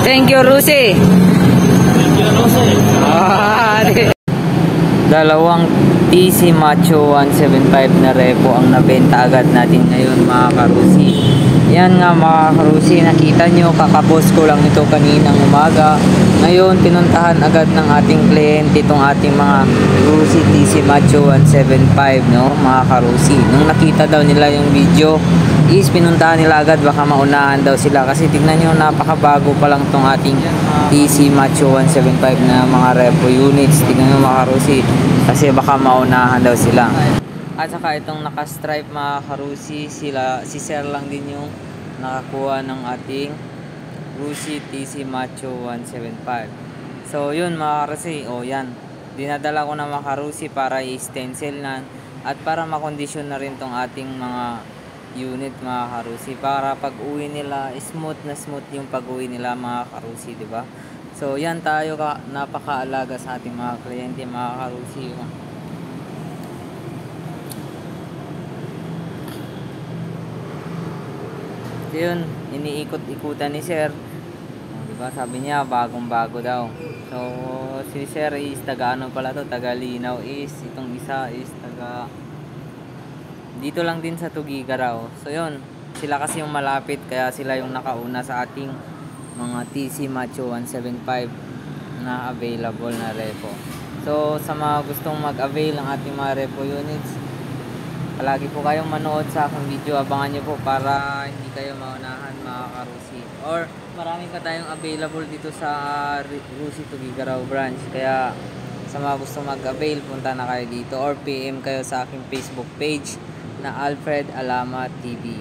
Thank you, Rusi. Dalawang TC Macho 175 na repo ang nabenta agad natin ngayon, mga karusi. Yan nga, mga karusi, nakita nyo, kakapost ko lang ito kaninang umaga. Ngayon pinuntahan agad ng ating kliyente itong ating mga Rusi TC Macho 175, no, mga karusi. Nung nakita daw nila yung video is pinuntahan nila agad, baka maunahan daw sila kasi tignan nyo, napakabago pa lang itong ating TC Macho 175 na mga repo units. Tignan nyo, mga karusi, kasi baka maunahan daw sila. At saka itong naka-stripe, mga karusi, si Sir lang din yung nakakuha ng ating Rusi TC Macho 175. So yun, mga karusi, yan, dinadala ko na, mga karusi, para i-stencil na at para makondisyon na rin tong ating mga unit, mga karusi, para pag uwi nila smooth na smooth yung pag uwi nila, mga karusi, diba? So yan, tayo napakaalaga sa ating mga kliyente, mga karusi. So yun, iniikot-ikutan ni Sir, diba? Sabi niya bagong bago daw. So si Sir is taga ano pala to, taga Linaw is, itong isa is taga dito lang din sa Tugigaraw. So yun, sila kasi yung malapit, kaya sila yung nakauna sa ating mga TC Macho 175 na available na repo. So sa mga gustong mag-avail ng ating mga repo units, palagi po kayong manood sa aking video. Abangan nyo po para hindi kayo maunahan, mga karusi. Or marami pa tayong available dito sa Rusi Tugigaraw branch. Kaya sa mga gustong mag-avail, punta na kayo dito or PM kayo sa aking Facebook page na Alfred Alama TV.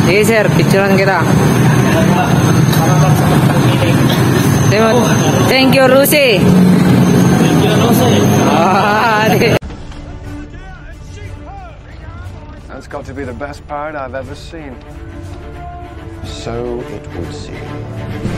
Sige sir, picturean kita. Thank you, Rusi. Thank you, Rusi. That's got to be the best parrot I've ever seen. So it would seem.